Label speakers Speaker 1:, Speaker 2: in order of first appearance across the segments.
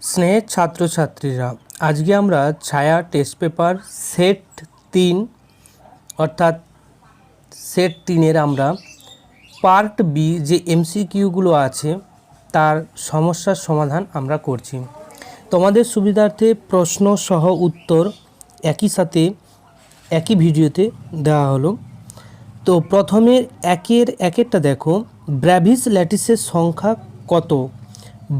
Speaker 1: স্নেহের ছাত্রছাত্রীরা, আজকে আমরা ছায়া টেস্ট পেপার সেট 3 অর্থাৎ সেট 3-এর আমরা পার্ট বি যে এমসিকিউগুলো আছে তার সমস্যার সমাধান আমরা করছি। তোমাদের সুবিধার্থে প্রশ্ন সহ উত্তর একই সাথে একই ভিডিওতে দেওয়া হলো। তো প্রথমে একেরটা দেখো, ব্র্যাভিস ল্যাটিসের সংখ্যা কত?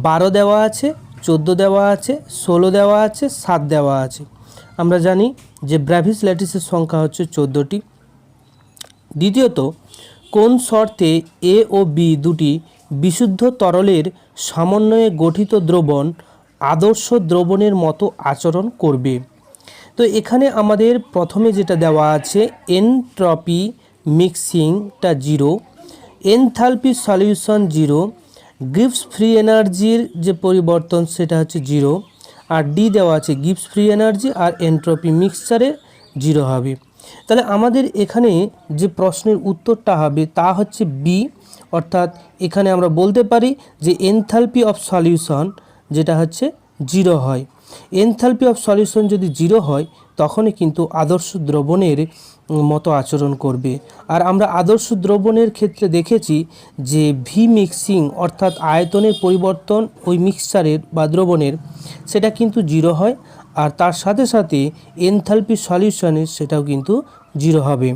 Speaker 1: 12 দেওয়া আছে, 14 দেওয়া আছে, 16 দেওয়া আছে, 7 দেওয়া আছে। আমরা জানি যে ব্র্যাভিস ল্যাটিসের সংখ্যা হচ্ছে 14টি। দ্বিতীয়ত, কোন শর্তে এ ও বি দুটি বিশুদ্ধ তরলের সমন্বয়ে গঠিত দ্রবণ আদর্শ দ্রবণের মতো আচরণ করবে? তো এখানে আমাদের প্রথমে যেটা দেওয়া আছে, এনট্রপি মিক্সিংটা 0, এনথালপি সলিউশন 0, গিবস ফ্রি এনার্জির যে পরিবর্তন সেটা হচ্ছে 0, আর ডি দেওয়া আছে গিবস ফ্রি এনার্জি আর এনট্রপি মিক্সচারের 0 হবে। তাহলে আমাদের এখানে যে প্রশ্নের উত্তরটা হবে তা হচ্ছে বি, অর্থাৎ এখানে আমরা বলতে পারি যে এনথালপি অফ সলিউশন যেটা হচ্ছে 0 হয়। এনথালপি অফ সলিউশন যদি 0 হয় তখনই কিন্তু আদর্শ দ্রবণের মতো আচরণ করবে। আর আমরা আদর্শ দ্রবণের ক্ষেত্রে দেখেছি যে ভি মিক্সিং অর্থাৎ আয়তনের পরিবর্তন ওই মিক্সচারের বা দ্রবণের সেটা কিন্তু 0 হয়, আর তার সাথে সাথে এনথালপি সলিউশনের সেটাও কিন্তু 0 হবে।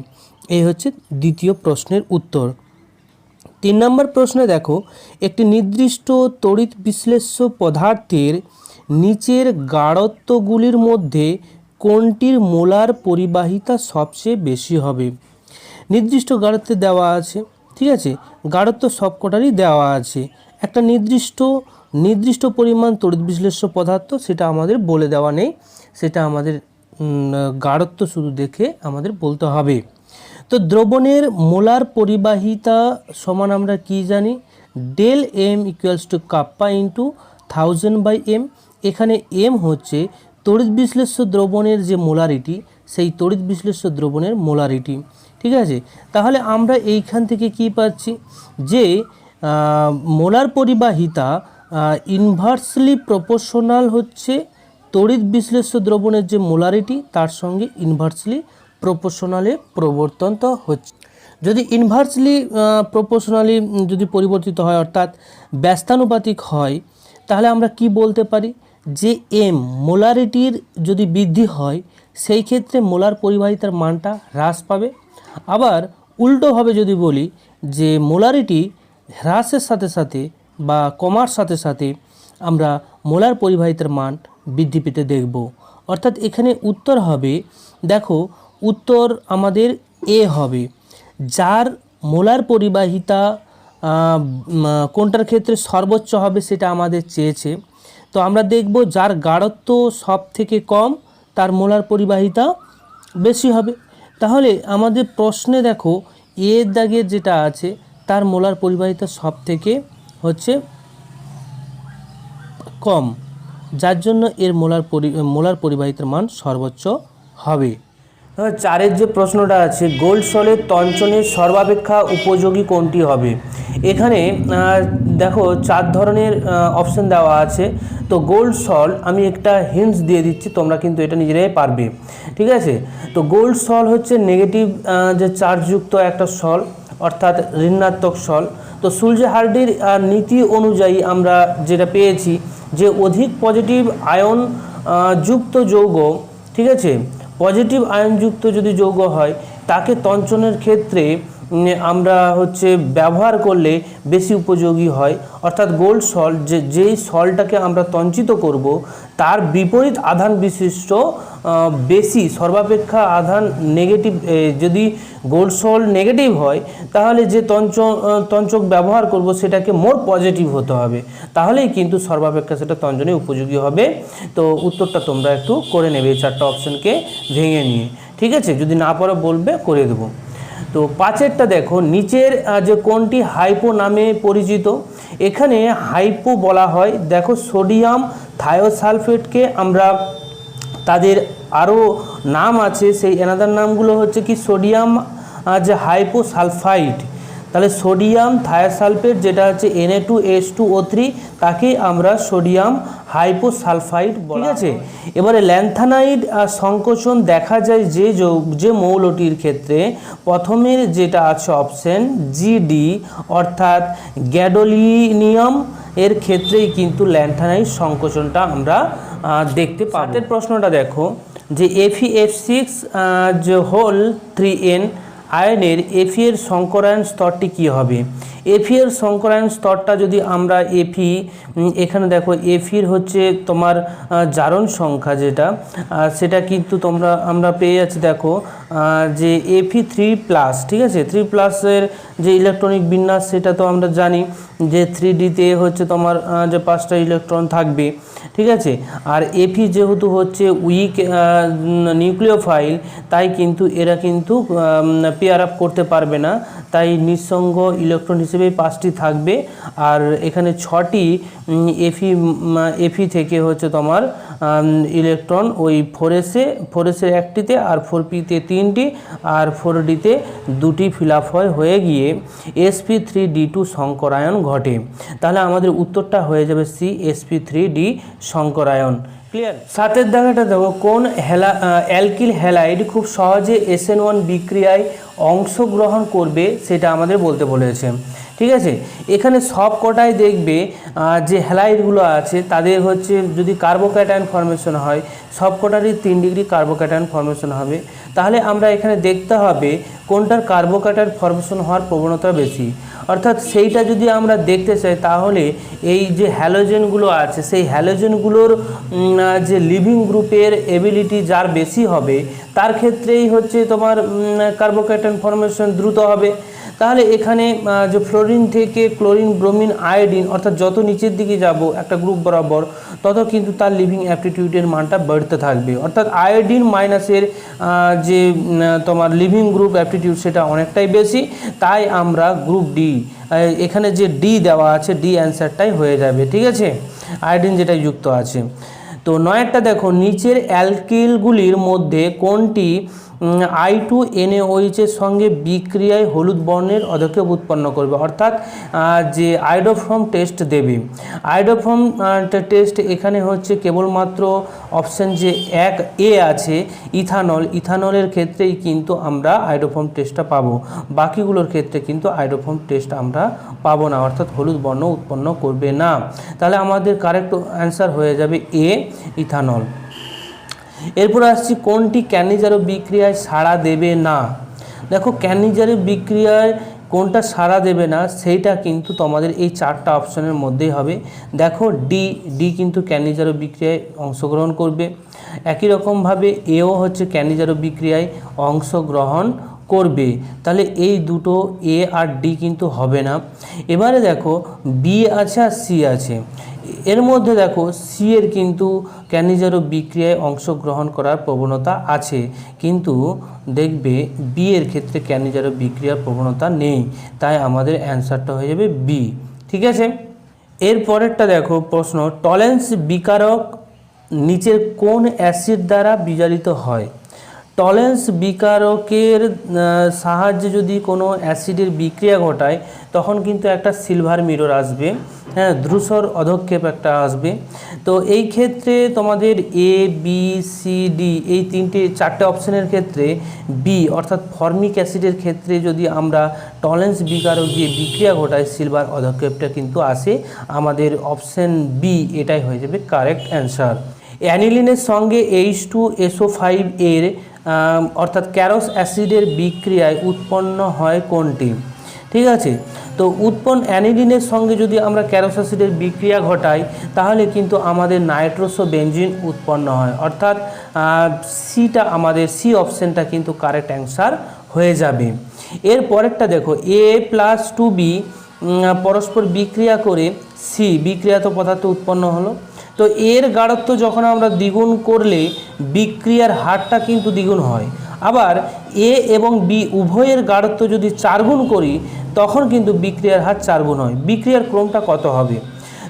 Speaker 1: এই হচ্ছে দ্বিতীয় প্রশ্নের উত্তর। 3 নম্বর প্রশ্নে দেখো, একটি নির্দিষ্ট তড়িৎ বিশ্লেষ্য পদার্থের নিচের গাঢ়ত্বগুলির মধ্যে কোনটির মোলার পরিবাহিতা সবচেয়ে বেশি হবে? নির্দিষ্ট গাঢ়ত্বে দেওয়া আছে, ঠিক আছে, গাঢ়ত্ব সবকটারই দেওয়া আছে। একটা নির্দিষ্ট পরিমাণ তড়িৎ বিশ্লেষ্য পদার্থ সেটা আমাদের বলে দেওয়া নেই, সেটা আমাদের গাঢ়ত্ব শুধু দেখে আমাদের বলতে হবে। তো দ্রবণের মোলার পরিবাহিতা সমান আমরা কি জানি? Del M equals to kappa into 1000/m। এখানে এম হচ্ছে তড়িৎ বিশ্লেষ্য দ্রবণের যে মোলারিটি, সেই তড়িৎ বিশ্লেষ্য দ্রবণের মোলারিটি, ঠিক আছে। তাহলে আমরা এইখান থেকে কি পাচ্ছি যে মোলার পরিবাহিতা ইনভার্সলি প্রপোর্শনাল হচ্ছে তড়িৎ বিশ্লেষ্য দ্রবণের যে মোলারিটি তার সঙ্গে ইনভার্সলি প্রপোর্শনালে পরিবর্তিত হচ্ছে। যদি ইনভার্সলি প্রপোর্শনালি যদি পরিবর্তিত হয় অর্থাৎ ব্যস্তানুপাতিক হয়, তাহলে আমরা কি বলতে পারি যে এম মোলারিটির যদি বৃদ্ধি হয় সেই ক্ষেত্রে মোলার পরিবাহিতার মানটা হ্রাস পাবে। আবার উল্টোভাবে যদি বলি যে মোলারিটি হ্রাসের সাথে সাথে বা কমার সাথে সাথে আমরা মোলার পরিবাহিতার মান বৃদ্ধি পেতে দেখব। অর্থাৎ এখানে উত্তর হবে, দেখো উত্তর আমাদের এ হবে, যার মোলার পরিবাহিতা কোনটার ক্ষেত্রে সর্বোচ্চ হবে সেটা আমাদের চেয়েছে। তো আমরা দেখব যার গাঢ়ত্ব সব থেকে কম তার মোলার পরিবাহিতা বেশি হবে। তাহলে আমাদের প্রশ্নে দেখো এর দাগের যেটা আছে তার মোলার পরিবাহিতা সব থেকে হচ্ছে কম, যার জন্য এর মোলার পরিবাহিতার মান সর্বোচ্চ হবে। 4-এর যে প্রশ্নটা আছে, গোল্ড সলের তঞ্চনের সর্বাপেক্ষা উপযোগী কোনটি হবে? এখানে দেখো 4 ধরনের অপশন দেওয়া আছে। তো গোল্ড সল আমি একটা হিন্টস দিয়ে দিচ্ছি, তোমরা কিন্তু এটা নিজেরাই পারবে, ঠিক আছে। তো গোল্ড সল হচ্ছে নেগেটিভ যে চার্জযুক্ত একটা সল, অর্থাৎ ঋণাত্মক সল। তো সুলজে-হার্ডির নীতি অনুযায়ী আমরা যেটা পেয়েছি যে অধিক পজিটিভ আয়ন যুক্ত যৌগ, ঠিক আছে, পজিটিভ আয়নযুক্ত যদি যৌগ হয় তাকে তঞ্চনের ক্ষেত্রে আমরা হচ্ছে ব্যবহার করলে বেশি উপযোগী হয়। অর্থাৎ গোল্ড সল্ট যেই সল্টটাকে আমরা তঞ্চিত করব তার বিপরীত আধান বিশিষ্ট বেশি সর্বাপেক্ষা আধান নেগেটিভ, যদি গোল্ড সল্ট নেগেটিভ হয় তাহলে যে তঞ্চক ব্যবহার করব সেটাকে মোর পজিটিভ হতে হবে, তাহলেই কিন্তু সর্বাপেক্ষা সেটা তঞ্চনে উপযোগী হবে। তো উত্তরটা তোমরা একটু করে নেবে এই 4টা অপশনকে ভেঙে নিয়ে, ঠিক আছে, যদি না পারো বলবে, করে দেবো। তো 5-এরটা দেখো, নিচের যে কোনটি হাইপো নামে পরিচিত? এখানে হাইপো বলা হয়, দেখো সোডিয়াম থায়োসালফেটকে আমরা তাদের আরও নাম আছে, সেই এনাদার নামগুলো হচ্ছে কি সোডিয়াম যে হাইপোসালফাইড, তাহলে সোডিয়াম থায়োসালফেট যেটা হচ্ছে Na2H2O3 তাকে আমরা সোডিয়াম হাইপোসালফাইড, ঠিক আছে। এবারে ল্যান্থানাইড সংকোচন দেখা যায় যে মৌলটির ক্ষেত্রে প্রথমের যেটা আছে অপশন জিডি অর্থাৎ গ্যাডোলিনিয়াম এর ক্ষেত্রেই কিন্তু ল্যান্থানাইড সংকোচনটা আমরা দেখতে পাবো। এর প্রশ্নটা দেখো যে Fe(F6) যে হোল 3n আয়নের Fe এর সংকরায়ন স্তরটি কি হবে। Fe এর সংকরায়ন স্তরটা যদি আমরা Fe এখানে দেখো Fe হচ্ছে তোমার জারণ সংখ্যা যেটা সেটা কিন্তু আমরা পেয়ে যাচ্ছি দেখো যে Fe3+, ঠিক আছে। 3+এর যে ইলেকট্রনিক বিন্যাস সেটা তো আমরা জানি যে 3D-তে হচ্ছে তোমার যে 5টা ইলেকট্রন থাকবে, ঠিক আছে। আর Fe যেহেতু হচ্ছে উইক নিউক্লিওফাইল তাই কিন্তু এরা কিন্তু পেয়ার আপ করতে পারবে না, তাই নিঃসঙ্গ ইলেকট্রন হিসেবে 5টি থাকবে। আর এখানে 6টি Fe থেকে হচ্ছে তোমার ইলেকট্রন ওই 4s-এর একটিতে আর 4p-তে 3টি আর 4d-তে 2টি ফিল আপ হয়ে গিয়ে sp3d2 সংকরায়ন ঘটে। তাহলে আমাদের উত্তরটা হয়ে যাবে সি, sp3d সংকরায়ন। ক্লিয়ার। 7-এর দাগাটা দেখো কোন অ্যালকিল হ্যালাইড খুব সহজে SN1 বিক্রিয়ায় অংশগ্রহণ করবে সেটা আমাদের বলতে বলেছে, ঠিক আছে। এখানে সব কটাই দেখবে যে হ্যালাইডগুলো আছে তাদের হচ্ছে যদি কার্বোক্যাটায়ন ফর্মেশন হয় সব কটারই 3 ডিগ্রি কার্বোক্যাটায়ন ফর্মেশন হবে। তাহলে আমরা এখানে দেখতে হবে কোনটার কার্বোক্যাটায়ন ফর্মেশন হওয়ার প্রবণতা বেশি, অর্থাৎ সেইটা যদি আমরা দেখতে চাই তাহলে এই যে হ্যালোজেনগুলো আছে সেই হ্যালোজেনগুলোর যে লিভিং গ্রুপের এবিলিটি যার বেশি হবে তার ক্ষেত্রেই হচ্ছে তোমার কার্বোক্যাটায়ন ফর্মেশন দ্রুত হবে। তাহলে এখানে যে ফ্লোরিন থেকে ক্লোরিন, ব্রোমিন, আয়োডিন অর্থাৎ যত নিচের দিকে যাব একটা গ্রুপ বরাবর তত কিন্তু তার লিভিং অ্যাপটিটিউডের মানটা বাড়তে থাকবে, অর্থাৎ আয়োডিন মাইনাসের যে তোমার লিভিং গ্রুপ অ্যাপটিটিউড সেটা অনেকটাই বেশি। তাই আমরা গ্রুপ ডি, এখানে যে ডি দেওয়া আছে ডি অ্যান্সারটাই হয়ে যাবে, ঠিক আছে, আয়োডিন যেটা যুক্ত আছে। তো 9-টা দেখো নিচের অ্যালকিলগুলির মধ্যে কোনটি I2NaOH এর সঙ্গে বিক্রিয়ায় হলুদ বর্ণের অধক্ষেপ উৎপন্ন করবে, অর্থাৎ যে আয়োডোফর্ম টেস্ট দেবে। আয়োডোফর্ম টেস্ট এখানে হচ্ছে কেবলমাত্র অপশান যে 1A আছে ইথানলের ক্ষেত্রেই কিন্তু আমরা আয়োডোফর্ম টেস্টটা পাবো, বাকিগুলোর ক্ষেত্রে কিন্তু আয়োডোফর্ম টেস্ট আমরা পাবো না, অর্থাৎ হলুদ বর্ণ উৎপন্ন করবে না। তাহলে আমাদের কারেক্ট অ্যান্সার হয়ে যাবে এ, ইথানল। এরপর আসছি কোনটি ক্যানিজারো বিক্রিয়ায় সাড়া দেবে না। দেখো ক্যানিজারো বিক্রিয়ায় কোনটা সাড়া দেবে না সেইটা কিন্তু তোমাদের এই 4টা অপশনের মধ্যেই হবে। দেখো ডি কিন্তু ক্যানিজারো বিক্রিয়ায় অংশগ্রহণ করবে, একই রকমভাবে এও হচ্ছে ক্যানিজারো বিক্রিয়ায় অংশগ্রহণ করবে। তাহলে এই দুটো এ আর ডি কিন্তু হবে না। এবারে দেখো বি আছে আর সি আছে, এর মধ্যে দেখো সি এর কিন্তু ক্যানিজারো বিক্রিয়ায় অংশগ্রহণ করার প্রবণতা আছে, কিন্তু দেখবে বি এর ক্ষেত্রে ক্যানিজারো বিক্রিয়ার প্রবণতা নেই, তাই আমাদের অ্যান্সারটা হয়ে যাবে বি, ঠিক আছে। এর পরেরটা দেখো প্রশ্ন, টলেন্স বিকারক নিচের কোন অ্যাসিড দ্বারা বিজারিত হয়। টলেন্স বিকারকের সাহায্যে যদি কোনো অ্যাসিডের বিক্রিয়া ঘটায় তখন কিন্তু একটা সিলভার মিরর আসবে, হ্যাঁ, ধূসর অধক্ষেপ একটা আসবে। তো এই ক্ষেত্রে তোমাদের এ, বি, সি, ডি এই 4টে অপশানের ক্ষেত্রে বি অর্থাৎ ফর্মিক অ্যাসিডের ক্ষেত্রে যদি আমরা টলেন্স বিকারক দিয়ে বিক্রিয়া ঘটাই সিলভার অধক্ষেপটা কিন্তু আসে। আমাদের অপশান বি এটাই হয়ে যাবে কারেক্ট অ্যান্সার। অ্যানিলিনের সঙ্গে H2SO5 এর অর্থাৎ ক্যারস অ্যাসিডের বিক্রিয়ায় উৎপন্ন হয় কোনটি, ঠিক আছে। তো অ্যানিলিনের সঙ্গে যদি আমরা ক্যারস অ্যাসিডের বিক্রিয়া ঘটাই তাহলে কিন্তু আমাদের নাইট্রোসো বেনজিন উৎপন্ন হয়, অর্থাৎ সিটা আমাদের সি অপশানটা কিন্তু কারেক্ট অ্যান্সার হয়ে যাবে। এর পরেরটা দেখো A+2B পরস্পর বিক্রিয়া করে সি বিক্রিয়াত পদার্থ উৎপন্ন হলো। তো এর গাঢ়ত্ব যখন আমরা দ্বিগুণ করলে বিক্রিয়ার হারটা কিন্তু দ্বিগুণ হয়, আবার এ এবং বি উভয়ের গাঢ়ত্ব যদি 4 গুণ করি তখন কিন্তু বিক্রিয়ার হার 4 গুণ হয়। বিক্রিয়ার ক্রমটা কত হবে?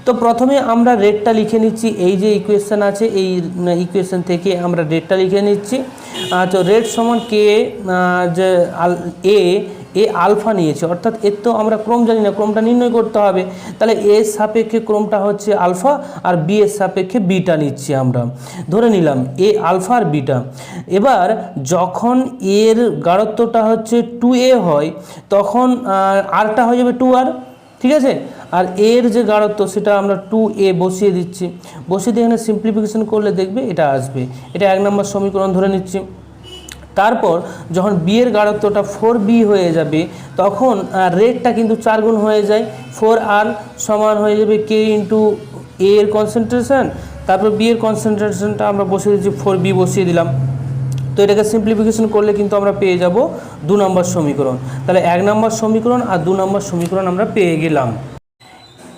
Speaker 1: তো প্রথমে আমরা রেটটা লিখে নিচ্ছি, এই যে ইকুয়েশন আছে এই ইকুয়েশন থেকে আমরা রেটটা লিখে নিচ্ছি। তো রেট সমান কে যে এ এ আলফা নিয়েছে, অর্থাৎ এর তো আমরা ক্রম জানি না, ক্রমটা নির্ণয় করতে হবে। তাহলে এর সাপেক্ষে ক্রমটা হচ্ছে আলফা আর বি এর সাপেক্ষে বিটা নিচ্ছি আমরা, ধরে নিলাম এ আলফা আর বিটা। এবার যখন এর গাঢ়ত্বটা হচ্ছে 2a হয় তখন আরটা হয়ে যাবে 2r, ঠিক আছে। আর এর যে গাঢ়ত্ব সেটা আমরা 2a বসিয়ে দিচ্ছি, বসিয়ে দিয়ে এখানে সিম্পলিফিকেশন করলে দেখবে এটা আসবে। এটা 1 নম্বর সমীকরণ ধরে নিচ্ছি। তারপর যখন বি এর গাঢ়ত্বটা 4b হয়ে যাবে তখন রেটটা কিন্তু 4 গুণ হয়ে যায়, 4r সমান হয়ে যাবে k ইন্টু এ এর কনসেন্ট্রেশন, তারপর বি এর কনসেন্ট্রেশনটা আমরা বসিয়ে দিচ্ছি 4b বসিয়ে দিলাম। তো এটাকে সিম্পলিফিকেশন করলে কিন্তু আমরা পেয়ে যাব 2 নম্বর সমীকরণ। তাহলে 1 নম্বর সমীকরণ আর 2 নম্বর সমীকরণ আমরা পেয়ে গেলাম।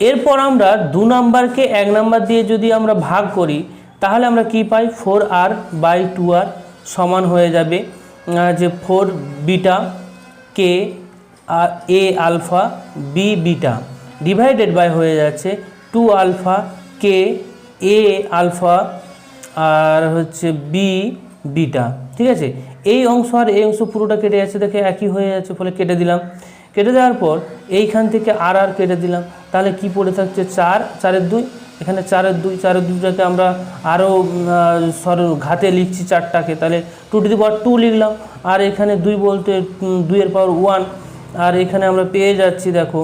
Speaker 1: এরপর আমরা 2 নম্বরকে 1 নম্বর দিয়ে যদি আমরা ভাগ করি তাহলে আমরা কি পাই, 4r/2r সমান হয়ে যাবে যে 4 বিটা কে A alpha B beta divided by হয়ে যাচ্ছে 2 আলফা কে এ আলফা আর হচ্ছে বি বিটা, ঠিক আছে। এই অংশ আর এই অংশ পুরোটা কেটে যাচ্ছে, দেখে একই হয়ে যাচ্ছে, ফলে কেটে দিলাম। কেটে দেওয়ার পর এইখান থেকে আর কেটে দিলাম, তাহলে কি পড়ে থাকছে 4, 4-এর 2, এখানে 4-এর 2, 4-এর 2টাকে আমরা আরও ঘাতে লিখছি 4টাকে, তাহলে 2^2 লিখলাম। আর এখানে 2 বলতে 2 এর পাওয়ার 1, আর এখানে আমরা পেয়ে যাচ্ছি দেখো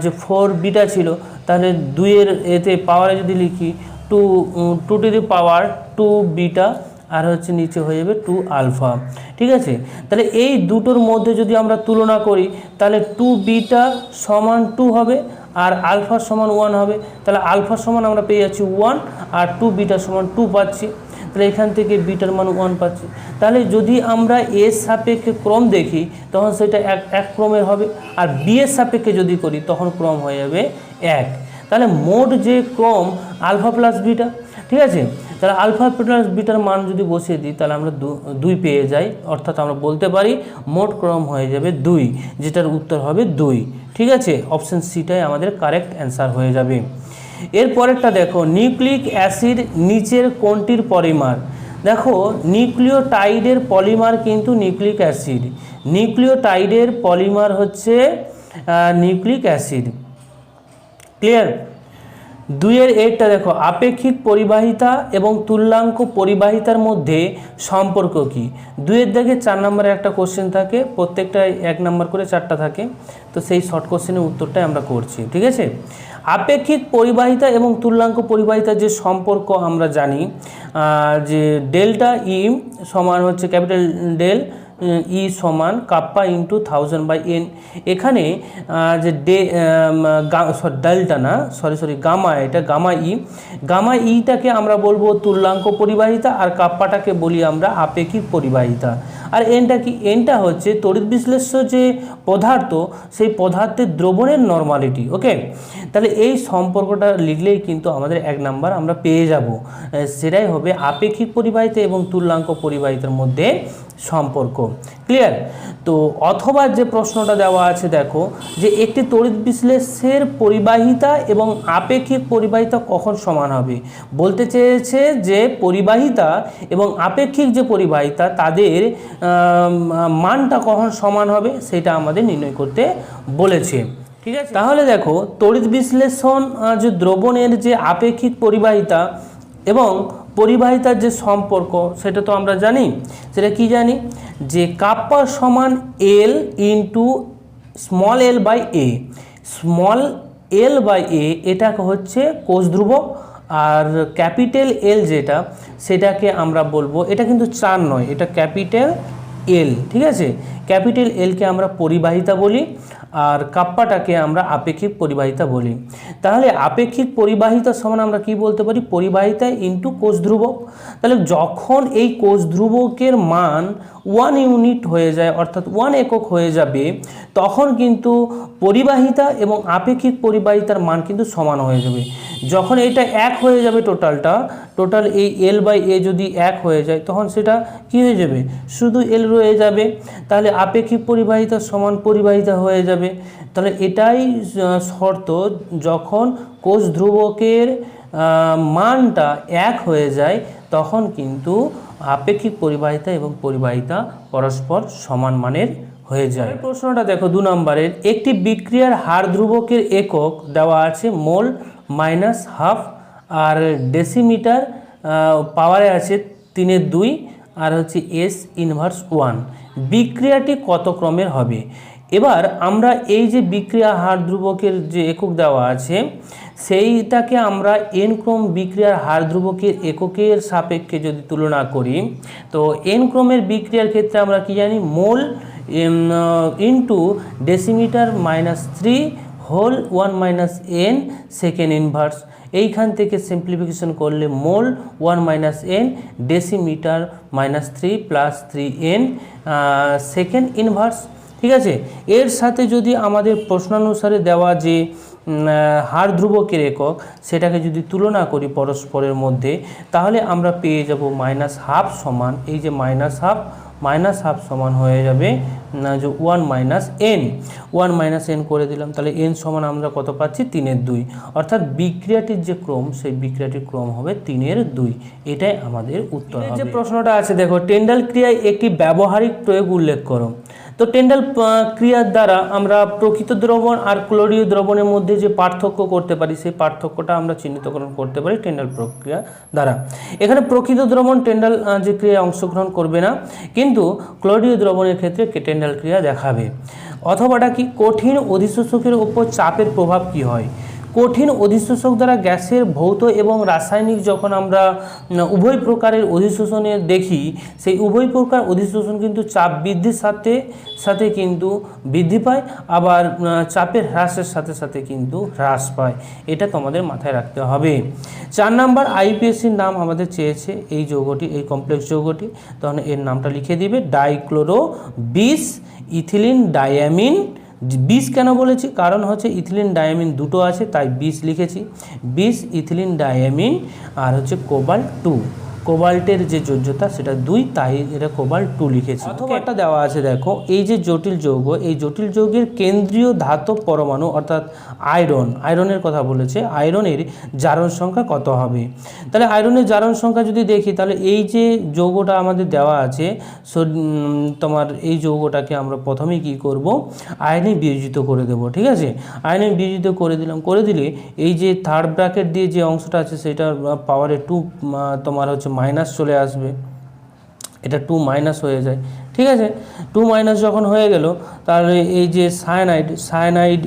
Speaker 1: যে 4 বিটা ছিল, তাহলে 2 এর এতে পাওয়ারে যদি লিখি 2^2 বিটা আর হচ্ছে নিচে হয়ে যাবে 2 আলফা, ঠিক আছে। তাহলে এই দুটোর মধ্যে যদি আমরা তুলনা করি তাহলে 2 বিটা সমান 2 হবে আর আলফা সমান 1 হবে। তাহলে আলফা সমান আমরা পেয়ে যাচ্ছি 1 আর 2 বিটা সমান 2 পাচ্ছি, তাহলে এখান থেকে বিটার মান 1 পাচ্ছি। তাহলে যদি আমরা এর সাপেক্ষে ক্রম দেখি তখন সেটা এক ক্রমের হবে, আর বি এর সাপেক্ষে যদি করি তখন ক্রম হয়ে যাবে 1। তাহলে মোট যে ক্রম আলফা প্লাস বিটা, ঠিক আছে। তাহলে আলফা প্লাস বিটার মান যদি বসিয়ে দিই তাহলে আমরা 2 পেয়ে যাই, অর্থাৎ আমরা বলতে পারি মোট ক্রম হয়ে যাবে 2, যেটার উত্তর হবে 2, ঠিক আছে। অপশন সিটাই আমাদের কারেক্ট অ্যান্সার হয়ে যাবে। এরপরেরটা দেখো, নিউক্লিক অ্যাসিড নিচের কোনটির পলিমার। দেখো নিউক্লিওটাইডের পলিমার কিন্তু নিউক্লিক অ্যাসিড, নিউক্লিওটাইডের পলিমার হচ্ছে নিউক্লিক অ্যাসিড, ক্লিয়ার। 2-এর 8টা দেখো, আপেক্ষিক পরিবাহিতা এবং তুল্যাঙ্ক পরিবাহিতার মধ্যে সম্পর্ক কি। 2-এর দেখে 4 নম্বরে একটা কোশ্চেন থাকে, প্রত্যেকটায় 1 নম্বর করে 4টা থাকে, তো সেই শর্ট কোশ্চেনের উত্তরটাই আমরা করছি, ঠিক আছে। আপেক্ষিক পরিবাহিতা এবং তুল্যাঙ্ক পরিবাহিতার যে সম্পর্ক আমরা জানি যে ডেল্টা ই সমান হচ্ছে ক্যাপিটাল ডেল ই সমান কাপ্পা ইন্টু 1000/n। এখানে যে ডেল্টা না সরি গামা, এটা গামা ইটাকে আমরা বলবো তুল্যাঙ্ক পরিবাহিতা আর কাপ্পাটাকে বলি আমরা আপেক্ষিক পরিবাহিতা। আর এনটা কি, এনটা হচ্ছে তড়িৎ বিশ্লেষ্য যে পদার্থ সেই পদার্থের দ্রবণের নর্মালিটি, ওকে। তাহলে এই সম্পর্কটা লিখলেই কিন্তু আমাদের 1 নাম্বার আমরা পেয়ে যাব, সেটাই হবে আপেক্ষিক পরিবাহিতা এবং তুল্যাঙ্ক পরিবাহিতার মধ্যে সম্পর্ক, ক্লিয়ার। তো অথবা যে প্রশ্নটা দেওয়া আছে দেখো যে একটি তড়িৎ বিশ্লেষ্যের পরিবাহিতা এবং আপেক্ষিক পরিবাহিতা কখন সমান হবে। বলতে চেয়েছে যে পরিবাহিতা এবং আপেক্ষিক যে পরিবাহিতা তাদের মানটা কখন সমান হবে সেটা আমাদের নির্ণয় করতে বলেছে, ঠিক আছে। তাহলে দেখো তড়িৎ বিশ্লেষণ যে দ্রবণের যে আপেক্ষিক পরিবাহিতা এবং পরিবাহিতার যে সম্পর্ক সেটা তো আমরা জানি। সেটা কি জানি, যে কাপ্পা সমান L into small L by A. Small L by A এটা হচ্ছে কোষ ধ্রুবক, আর ক্যাপিটাল এল যেটা সেটাকে আমরা বলবো, এটা কিন্তু 4 নয়, এটা ক্যাপিটাল এল, ঠিক আছে। ক্যাপিটাল এলকে আমরা পরিবাহিতা বলি আর কাপ্পাটাকে আমরা আপেক্ষিক পরিবাহিতা বলি। তাহলে আপেক্ষিক পরিবাহিতা সমান আমরা কি বলতে পারি, পরিবাহিতা ইন্টু কোষ ধ্রুবক। তাহলে যখন এই কোষ ধ্রুবকের মান 1 ইউনিট হয়ে যায় অর্থাৎ 1 একক হয়ে যাবে তখন কিন্তু পরিবাহিতা এবং আপেক্ষিক পরিবাহিতার মান কিন্তু সমান হয়ে যাবে। যখন এটা 1 হয়ে যাবে টোটাল এই এল বাই এ যদি 1 হয়ে যায় তখন সেটা কি হয়ে যাবে, শুধু এল রয়ে যাবে। তাহলে আপেক্ষিক পরিবাহিতা সমান পরিবাহিতা হয়ে যাবে। তাহলে এটাই শর্ত, যখন কোষ ধ্রুবকের মানটা 1 হয়ে যায় তখন কিন্তু আপেক্ষিক পরিবাহিতা এবং পরিবাহিতা পরস্পর সমান মানের হয়ে যায়। প্রশ্নটা দেখো 2 নম্বরের, একটি বিক্রিয়ার হার ধ্রুবকের একক দেওয়া আছে মোল মাইনাস হাফ, আর ডেসিমিটার পাওয়ারে আছে 3/2 আর হচ্ছে এস ইনভার্স 1। বিক্রিয়াটি কত ক্রমের হবে? এবার আমরা এই যে বিক্রিয়া হার ধ্রুবকের যে একক দেওয়া আছে সেইটাকে আমরা এন ক্রম বিক্রিয়ার হার ধ্রুবকের এককের সাপেক্ষে যদি তুলনা করি, তো এন ক্রমের বিক্রিয়ার ক্ষেত্রে আমরা কি জানি, mole into decimetre minus 3 whole 1 minus N second inverse. এইখান থেকে সিম্পলিফিকেশন করলে mole 1 minus N decimetre minus 3 plus 3n second inverse. ঠিক আছে, এর সাথে যদি আমাদের প্রশ্নানুসারে দেওয়া যে হার ধ্রুবকের একক সেটাকে যদি তুলনা করি পরস্পরের মধ্যে, তাহলে আমরা পেয়ে যাব মাইনাস হাফ সমান, এই যে মাইনাস হাফ সমান হয়ে যাবে যে 1 মাইনাস এন করে দিলাম, তাহলে এন সমান আমরা কত পাচ্ছি 3/2, অর্থাৎ বিক্রিয়াটির যে ক্রম সেই বিক্রিয়াটির ক্রম হবে 3/2। এটাই আমাদের উত্তর হবে। যে প্রশ্নটা আছে দেখো, টেন্ডাল ক্রিয়ায় একটি ব্যবহারিক প্রয়োগ উল্লেখ করো। তো টেন্ডাল ক্রিয়ার দ্বারা আমরা প্রকৃত দ্রবণ আর ক্লোরীয় দ্রবণের মধ্যে যে পার্থক্য করতে পারি সেই পার্থক্যটা আমরা চিহ্নিতকরণ করতে পারি টেন্ডাল প্রক্রিয়া দ্বারা। এখানে প্রকৃত দ্রবণ টেন্ডাল যে ক্রিয়ায় অংশগ্রহণ করবে না, কিন্তু ক্লোরীয় দ্রবণের ক্ষেত্রে টেন্ডাল ক্রিয়া দেখাবে। অথবাটা কি, কঠিন অধিশোষকের উপর চাপের প্রভাব কি হয়? কঠিন অধিশোষক দ্বারা গ্যাসের ভৌত এবং রাসায়নিক যখন আমরা উভয় প্রকারের অধিশোষণে দেখি, সেই উভয় প্রকার অধিশোষণ কিন্তু চাপ বৃদ্ধির সাথে সাথে কিন্তু বৃদ্ধি পায়, আবার চাপের হ্রাসের সাথে সাথে কিন্তু হ্রাস পায়। এটা তোমাদের মাথায় রাখতে হবে। 4 নাম্বার আইপিএসসির নাম আমাদের চেয়েছে এই যৌগটি, এই কমপ্লেক্স যৌগটি, তখন এর নামটা লিখে দিবে ডাইক্লোরো 20 ইথিলিন ডায়ামিন। 20 কেন বলেছি, কারণ হচ্ছে ইথিলিন ডায়ামিন দুটো আছে তাই 20 লিখেছি। 20 ইথিলিন ডায়ামিন আর হচ্ছে কোবাল্ট 2, কোবাল্টের যে যোজ্যতা সেটা 2, তাই এটা কোবাল্ট 2 লিখেছি। অথবা একটা দেওয়া আছে দেখো, এই যে জটিল যৌগ, এই জটিল যৌগের কেন্দ্রীয় ধাতব পরমাণু অর্থাৎ আয়রনের কথা বলেছে, আয়রনের জারণ সংখ্যা কত হবে? তাহলে আয়রনের জারণ সংখ্যা যদি দেখি, তাহলে এই যে যৌগটা আমাদের দেওয়া আছে তোমার এই যৌগটাকে আমরা প্রথমেই কি করব, আয়নে বিয়োজিত করে দেব। ঠিক আছে, আয়নে বিয়োজিত করে দিলাম, করে দিলে এই যে থার্ড ব্র্যাকেট দিয়ে যে অংশটা আছে সেটা পাওয়ারে 2 তোমার হচ্ছে মাইনাস চলে আসবে, এটা 2 মাইনাস হয়ে যায়। ঠিক আছে, 2 মাইনাস যখন হয়ে গেল, তাহলে এই যে সায়ানাইড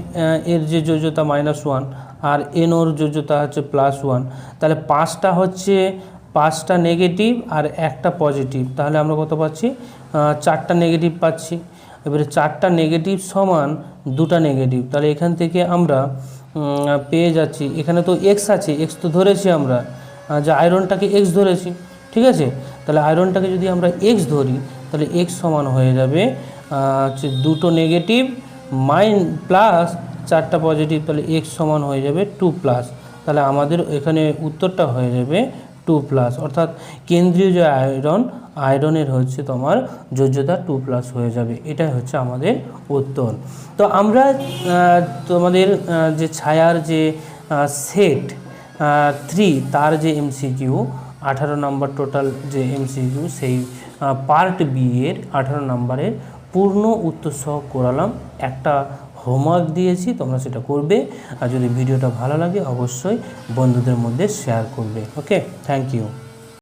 Speaker 1: এর যে যোজ্যতা -1 আর এনওর যোজ্যতা হচ্ছে +1, তাহলে 5টা নেগেটিভ আর একটা পজিটিভ, তাহলে আমরা কত পাচ্ছি, 4টা নেগেটিভ পাচ্ছি। এবারে 4টা নেগেটিভ সমান 2টা নেগেটিভ, তাহলে এখান থেকে আমরা পেয়ে যাচ্ছি, এখানে তো এক্স আছে, এক্স তো ধরেছি আমরা, যে আয়রনটাকে এক্স ধরেছি। ঠিক আছে, তাহলে আয়রনটাকে যদি আমরা এক্স ধরি, তাহলে এক্স সমান হয়ে যাবে হচ্ছে 2টো নেগেটিভ প্লাস 4টা পজিটিভ, তাহলে এক্স সমান হয়ে যাবে 2+। তাহলে আমাদের এখানে উত্তরটা হয়ে যাবে 2+, অর্থাৎ কেন্দ্রীয় যে আয়রনের হচ্ছে তোমার যোজ্যতা 2+ হয়ে যাবে। এটাই হচ্ছে আমাদের উত্তর। তো আমরা তোমাদের যে ছায়ার যে সেট 3 তার যে এমসিকিউ 18 নম্বর টোটাল যে এমসিকিউ, সেই পার্ট বি এর 18 নম্বরের পূর্ণ উত্তর সহ করালাম। একটা হোমওয়ার্ক দিয়েছি, তোমরা সেটা করবে, আর যদি ভিডিওটা ভালো লাগে অবশ্যই বন্ধুদের মধ্যে শেয়ার করবে। ওকে, থ্যাংক ইউ।